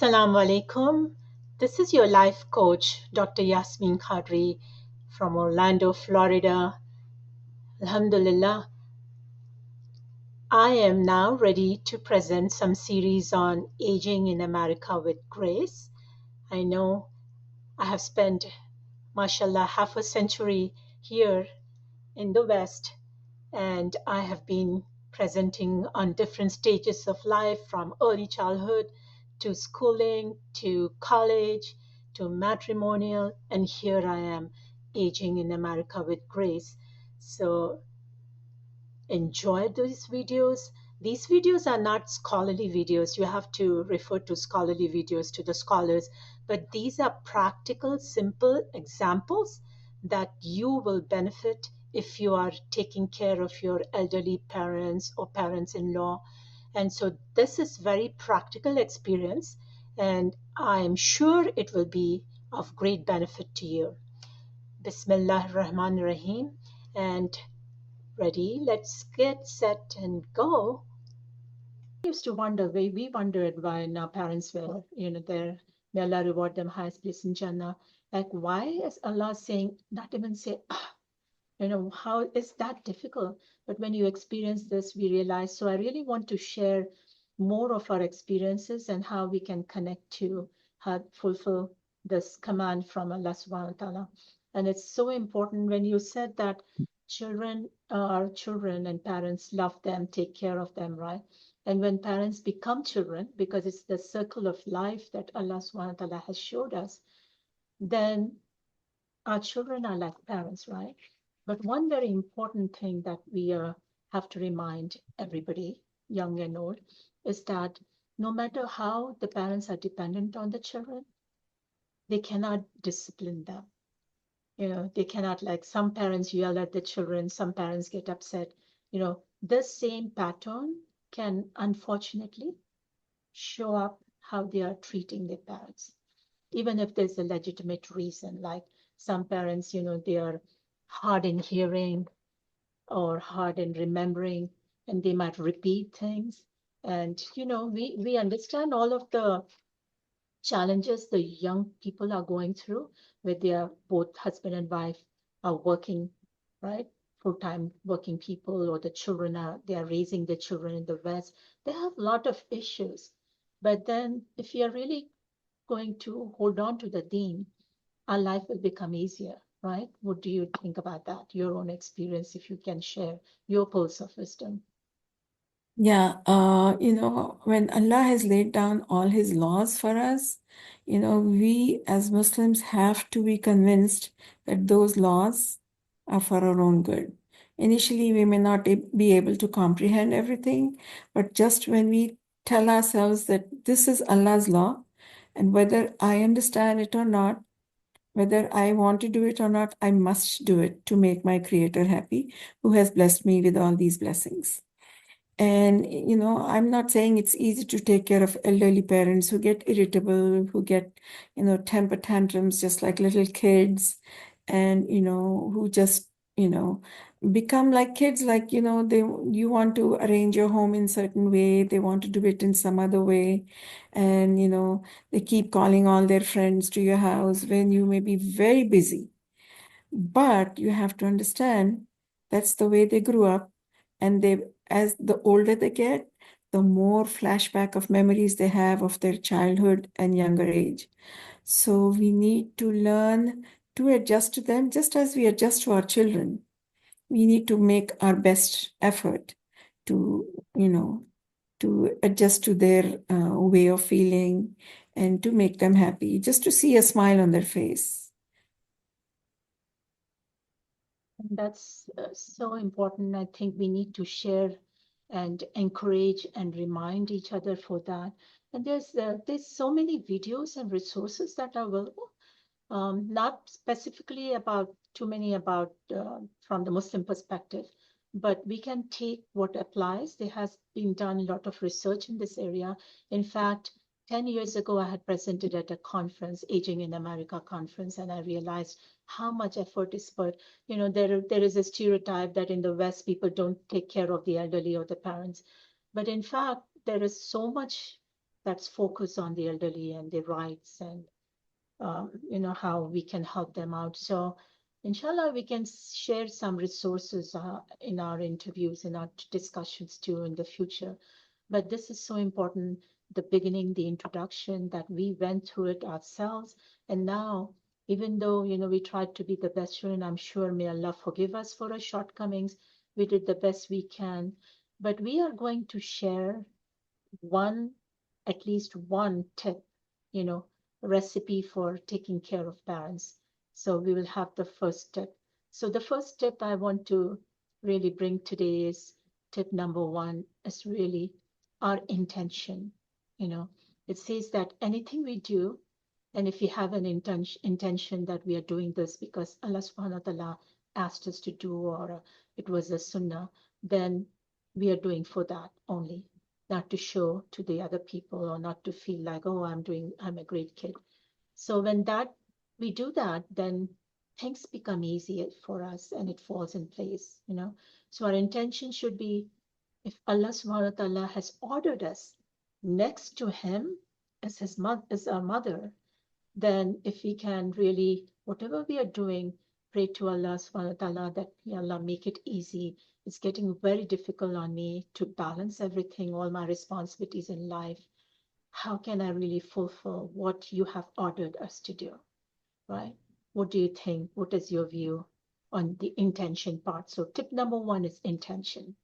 Assalamu alaikum. This is your life coach, Dr. Yasmeen Qadri from Orlando, Florida. Alhamdulillah, I am now ready to present some series on aging in America with grace. I know I have spent, mashallah, half a century here in the West, and I have been presenting on different stages of life from early childhood to schooling to college to matrimonial, and here I am aging in America with grace. So enjoy these videos. These videos are not scholarly videos. You have to refer to scholarly videos to the scholars, but these are practical, simple examples that you will benefit if you are taking care of your elderly parents or parents-in-law. And so this is very practical experience, and I'm sure it will be of great benefit to you. Bismillah ar-Rahman ar-Rahim. And ready, let's get set and go. I used to wonder, we wondered when our parents were, there, may Allah reward them highest place in Jannah. Like, why is Allah saying, not even say, how is that difficult? But when you experience this, we realize. So I really want to share more of our experiences and how we can connect to fulfill this command from Allah subhanahu wa ta'ala. And it's so important when you said that children are children and parents love them, take care of them, right? And when parents become children, because it's the circle of life that Allah subhanahu wa ta'ala has showed us, then our children are like parents, right? But one very important thing that we have to remind everybody, young and old, is that no matter how the parents are dependent on the children, they cannot discipline them. They cannot, like some parents yell at the children, some parents get upset. This same pattern can unfortunately show up how they are treating their parents, even if there's a legitimate reason. Like some parents, they are hard in hearing or hard in remembering, and they might repeat things. And, we understand all of the challenges the young people are going through with their both husband and wife are working, right? Full-time working people, or the children they are raising the children in the West. They have a lot of issues. But then if you're really going to hold on to the deen, our life will become easier, right? What do you think about that? Your own experience, if you can share your pearls of wisdom. Yeah, when Allah has laid down all His laws for us, we as Muslims have to be convinced that those laws are for our own good. Initially, we may not be able to comprehend everything, but just when we tell ourselves that this is Allah's law, and whether I understand it or not, whether I want to do it or not, I must do it to make my Creator happy, who has blessed me with all these blessings. And, I'm not saying it's easy to take care of elderly parents who get irritable, who get, temper tantrums just like little kids, and, who just, become like kids, like, you want to arrange your home in certain way, they want to do it in some other way. And, they keep calling all their friends to your house when you may be very busy. But you have to understand that's the way they grew up, and as the older they get, the more flashback of memories they have of their childhood and younger age. So we need to learn to adjust to them just as we adjust to our children. We need to make our best effort to, to adjust to their way of feeling and to make them happy, just to see a smile on their face. And that's so important. I think we need to share and encourage and remind each other for that. And there's so many videos and resources that are available, not specifically about too many about from the Muslim perspective, but we can take what applies. There has been done a lot of research in this area. In fact, 10 years ago, I had presented at a conference, Aging in America conference, and I realized how much effort is put. There is a stereotype that in the West, people don't take care of the elderly or the parents. But in fact, there is so much that's focused on the elderly and their rights, and how we can help them out. So, inshallah, we can share some resources in our interviews, in our discussions too in the future. But this is so important, the beginning, the introduction, that we went through it ourselves. And now, even though, we tried to be the best student, I'm sure may Allah forgive us for our shortcomings. We did the best we can. But we are going to share one, at least one tip, you know, recipe for taking care of parents. So we will have the first tip. So the first tip I want to really bring today is tip number one is really our intention. You know, it says that anything we do, and if we have an intention that we are doing this because Allah subhanahu wa ta'ala asked us to do, or it was a sunnah, then we are doing for that only, not to show to the other people or not to feel like, oh, I'm a great kid. So when we do that, then things become easier for us and it falls in place. So our intention should be, if Allah subhanahu wa ta'ala has ordered us next to him as as our mother, then if we can really, whatever we are doing, pray to Allah subhanahu wa ta'ala that, Ya Allah, make it easy. It's getting very difficult on me to balance everything, all my responsibilities in life. How can I really fulfill what you have ordered us to do? Right? What do you think? What is your view on the intention part? So tip number one is intention.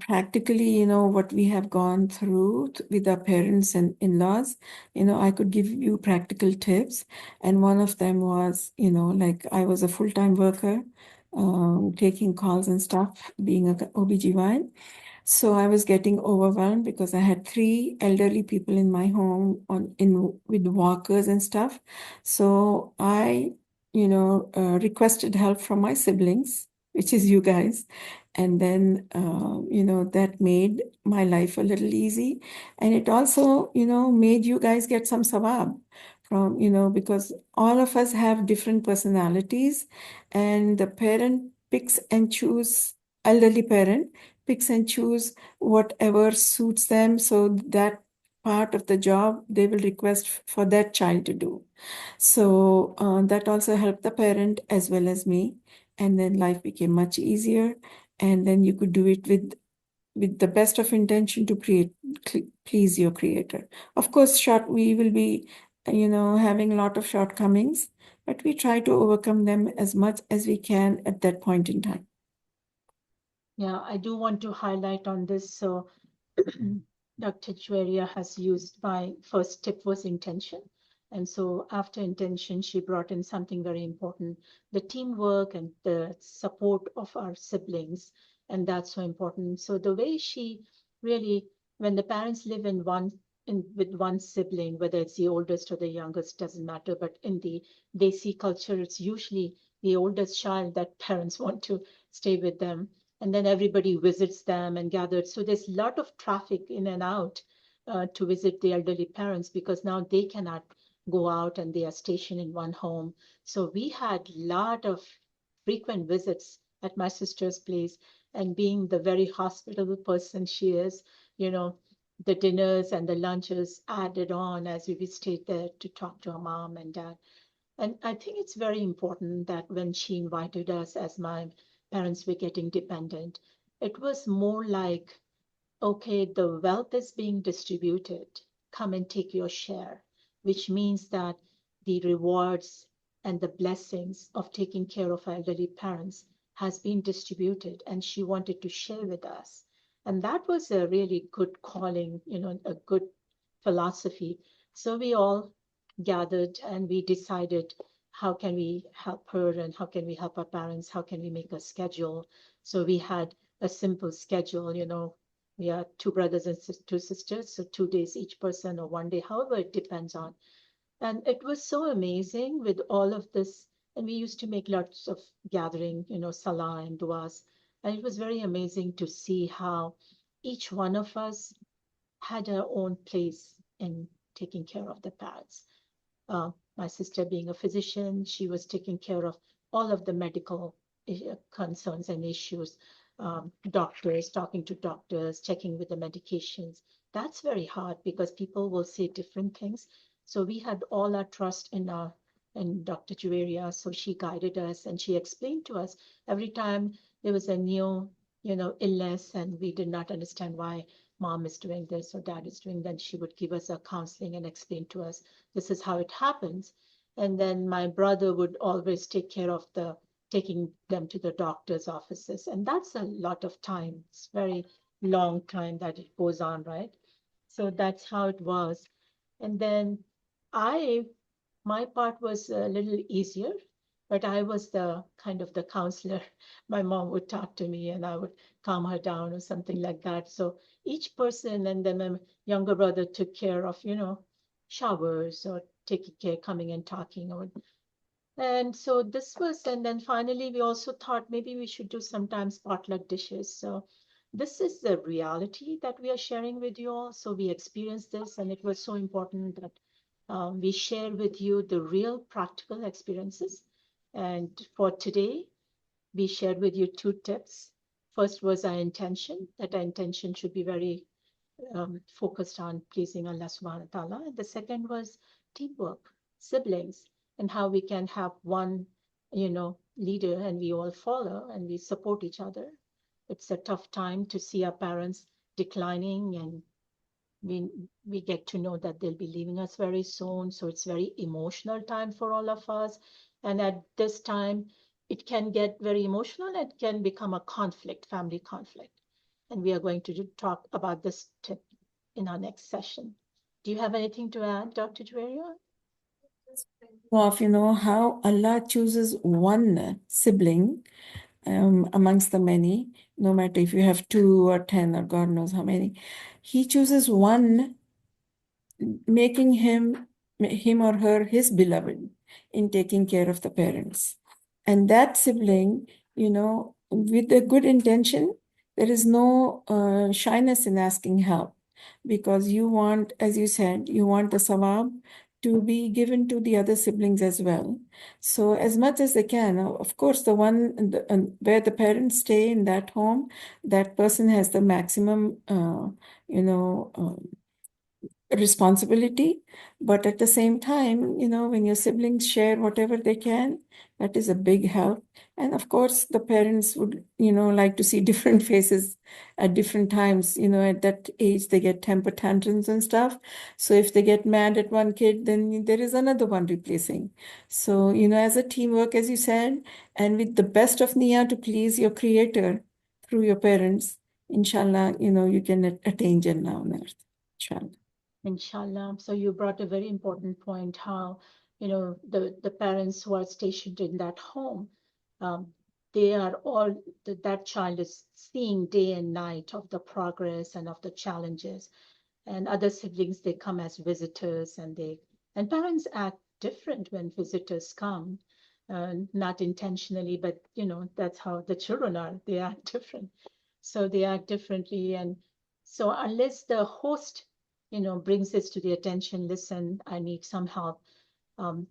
Practically, what we have gone through with our parents and in-laws, I could give you practical tips. And one of them was, like I was a full-time worker, taking calls and stuff, being a OBGYN. So I was getting overwhelmed because I had three elderly people in my home with walkers and stuff. So I, requested help from my siblings, which is you guys. And then, that made my life a little easy. And it also, made you guys get some sawab from, because all of us have different personalities, and the parent picks and choose, elderly parent picks and choose whatever suits them. So that part of the job they will request for that child to do. So that also helped the parent as well as me. And then life became much easier. And then you could do it with the best of intention to please your creator. Of course, we will be, having a lot of shortcomings, but we try to overcome them as much as we can at that point in time. Yeah, I do want to highlight on this. So Dr. Jowairia has used, my first tip was intention. And so after intention, she brought in something very important, the teamwork and the support of our siblings. And that's so important. So the way she really, when the parents live with one sibling, whether it's the oldest or the youngest, doesn't matter. But in the Desi culture, it's usually the oldest child that parents want to stay with them, and then everybody visits them and gathers. So there's a lot of traffic in and out to visit the elderly parents because now they cannot go out and they are stationed in one home. So we had a lot of frequent visits at my sister's place, and being the very hospitable person she is, you know, the dinners and the lunches added on as we stayed there to talk to her mom and dad. And I think it's very important that when she invited us, as my parents were getting dependent, it was more like, okay, the wealth is being distributed. Come and take your share, which means that the rewards and the blessings of taking care of elderly parents has been distributed, and she wanted to share with us. And that was a really good calling, a good philosophy. So we all gathered and we decided how can we help her and how can we help our parents, how can we make a schedule. So we had a simple schedule. We are two brothers and two sisters, so 2 days each person or one day, however it depends on. And it was so amazing with all of this. And we used to make lots of gathering, salah and duas. And it was very amazing to see how each one of us had our own place in taking care of the parents. My sister being a physician, she was taking care of all of the medical concerns and issues. doctors, talking to doctors, checking with the medications. That's very hard because people will say different things. So we had all our trust in Dr. Jowairia. So she guided us and she explained to us every time there was a new, illness and we did not understand why mom is doing this or dad is doing that. She would give us a counseling and explain to us this is how it happens. And then my brother would always take care of taking them to the doctor's offices. And that's a lot of time. It's very long time that it goes on, right? So that's how it was. And then I, my part was a little easier, but I was the kind of the counselor. My mom would talk to me and I would calm her down or something like that. So each person, and then my younger brother took care of, showers or taking care, coming and talking or and so this was, and then finally we also thought maybe we should do sometimes potluck dishes. So this is the reality that we are sharing with you all. So we experienced this, and it was so important that we share with you the real practical experiences. And for today, we shared with you two tips. First was our intention, that our intention should be very focused on pleasing Allah subhanahu wa ta'ala. And the second was teamwork, siblings, and how we can have one, leader and we all follow and we support each other. It's a tough time to see our parents declining and we we get to know that they'll be leaving us very soon. So it's very emotional time for all of us. And at this time, it can get very emotional. It can become a conflict, family conflict. And we are going to talk about this tip in our next session. Do you have anything to add, Dr. Jowairia? Of how Allah chooses one sibling amongst the many, no matter if you have 2 or 10 or God knows how many. He chooses one, making him or her his beloved in taking care of the parents. And that sibling, with a good intention, there is no shyness in asking help, because you want, as you said, you want the sawab to be given to the other siblings as well. So as much as they can, of course, the one where the parents stay in that home, that person has the maximum, you know, responsibility. But at the same time, when your siblings share whatever they can, that is a big help. And of course, the parents would, like to see different faces at different times. At that age, they get temper tantrums and stuff. So if they get mad at one kid, then there is another one replacing. So, as a teamwork, as you said, and with the best of niyyah to please your creator through your parents, inshallah, you can attain Jannah on earth. Inshallah. Inshallah. So you brought a very important point how, the parents who are stationed in that home, um, they are all, that child is seeing day and night of the progress and of the challenges. And other siblings, they come as visitors and parents act different when visitors come, not intentionally, but, that's how the children are. They act different. So they act differently. And so unless the host brings this to the attention, listen, I need some help. Um,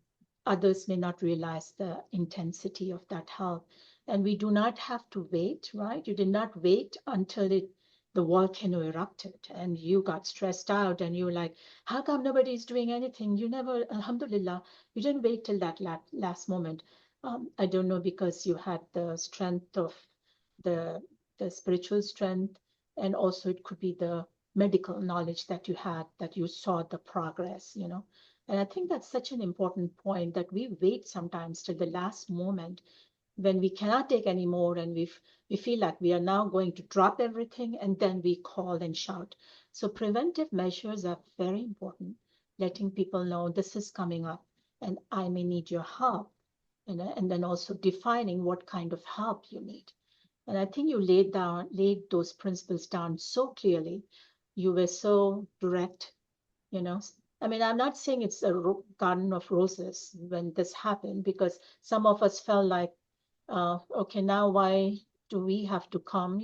Others may not realize the intensity of that help. And we do not have to wait, right? You did not wait until the volcano erupted and you got stressed out and you were like, how come nobody's doing anything? You never, Alhamdulillah, you didn't wait till that last moment. I don't know, because you had the strength of the the spiritual strength, and also it could be the medical knowledge that you had, that you saw the progress, and I think that's such an important point, that we wait sometimes till the last moment when we cannot take any more and we feel like we are now going to drop everything, and then we call and shout. So preventive measures are very important, letting people know this is coming up and I may need your help, and then also defining what kind of help you need. And I think you laid those principles down so clearly. You were so direct, you know. I mean, I'm not saying it's a garden of roses when this happened, because some of us felt like, okay, now why do we have to come,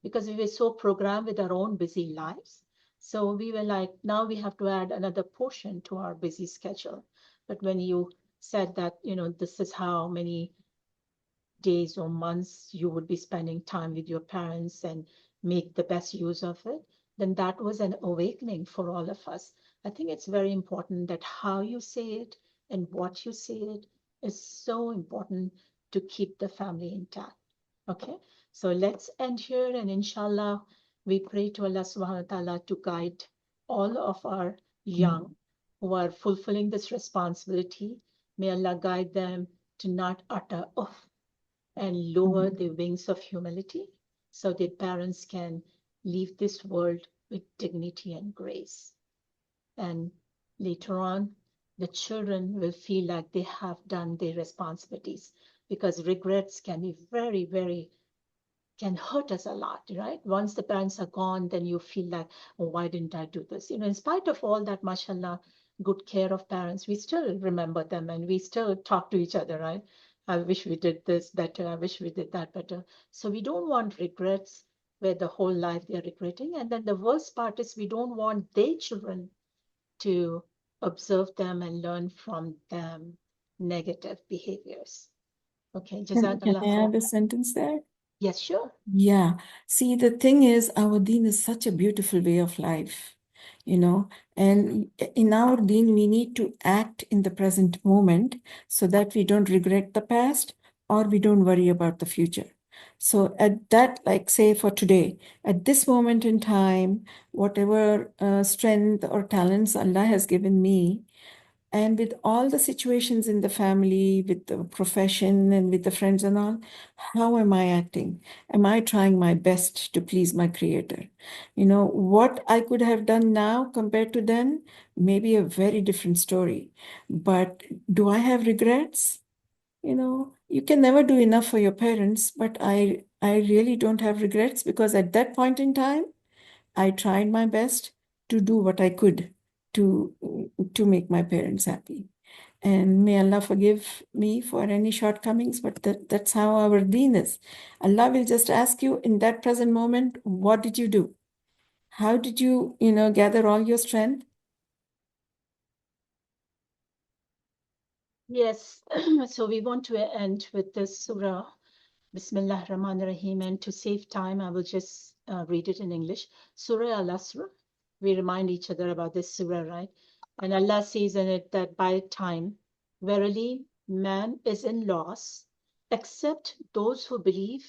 because we were so programmed with our own busy lives. So we were like, now we have to add another portion to our busy schedule. But when you said that, this is how many days or months you would be spending time with your parents and make the best use of it, then that was an awakening for all of us. I think it's very important that how you say it and what you say it is so important to keep the family intact. Okay, so let's end here, and inshallah, we pray to Allah subhanahu wa ta'ala to guide all of our young who are fulfilling this responsibility. May Allah guide them to not utter off and lower Mhm. the wings of humility so their parents can leave this world with dignity and grace. And later on, the children will feel like they have done their responsibilities, because regrets can be very, very, can hurt us a lot, right? Once the parents are gone, then you feel like, oh, why didn't I do this? In spite of all that, mashallah, good care of parents, we still remember them and we still talk to each other, right? I wish we did this better. I wish we did that better. So we don't want regrets where the whole life they're regretting. And then the worst part is we don't want their children to observe them and learn from them negative behaviors. Okay, Can Jazakallah I khair. add a sentence there? Yes, sure. Yeah. See, the thing is, our deen is such a beautiful way of life, you know, and in our deen, we need to act in the present moment so that we don't regret the past or we don't worry about the future. So, at that, like, say for today, at this moment in time, whatever strength or talents Allah has given me, and with all the situations in the family, with the profession, and with the friends and all, how am I acting? Am I trying my best to please my creator? You know, what I could have done now compared to then, maybe a very different story. But do I have regrets? You know, you can never do enough for your parents, but I really don't have regrets because at that point in time, I tried my best to do what I could to to make my parents happy. And may Allah forgive me for any shortcomings, but that's how our deen is. Allah will just ask you in that present moment, what did you do? How did you, gather all your strength? Yes, so we want to end with this surah, Bismillah Rahman Rahim, and to save time, I will just read it in English. Surah Al Asr. We remind each other about this surah, right? And Allah says in it that by time, verily, man is in loss, except those who believe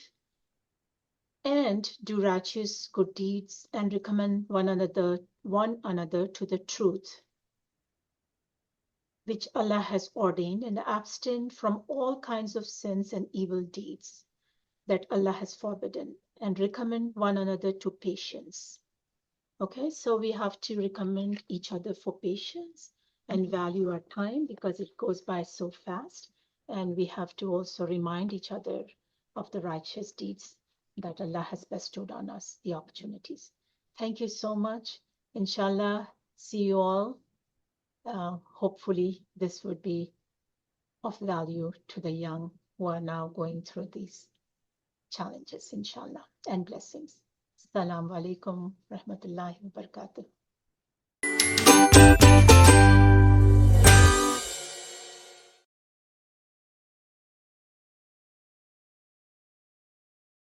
and do righteous good deeds and recommend one another to the truth which Allah has ordained, and abstain from all kinds of sins and evil deeds that Allah has forbidden, and recommend one another to patience. Okay, so we have to recommend each other for patience and value our time because it goes by so fast. And we have to also remind each other of the righteous deeds that Allah has bestowed on us, the opportunities. Thank you so much. Inshallah, see you all. Hopefully, this would be of value to the young who are now going through these challenges, inshallah, and blessings. Assalamu alaikum rahmatullahi wa barakatuh.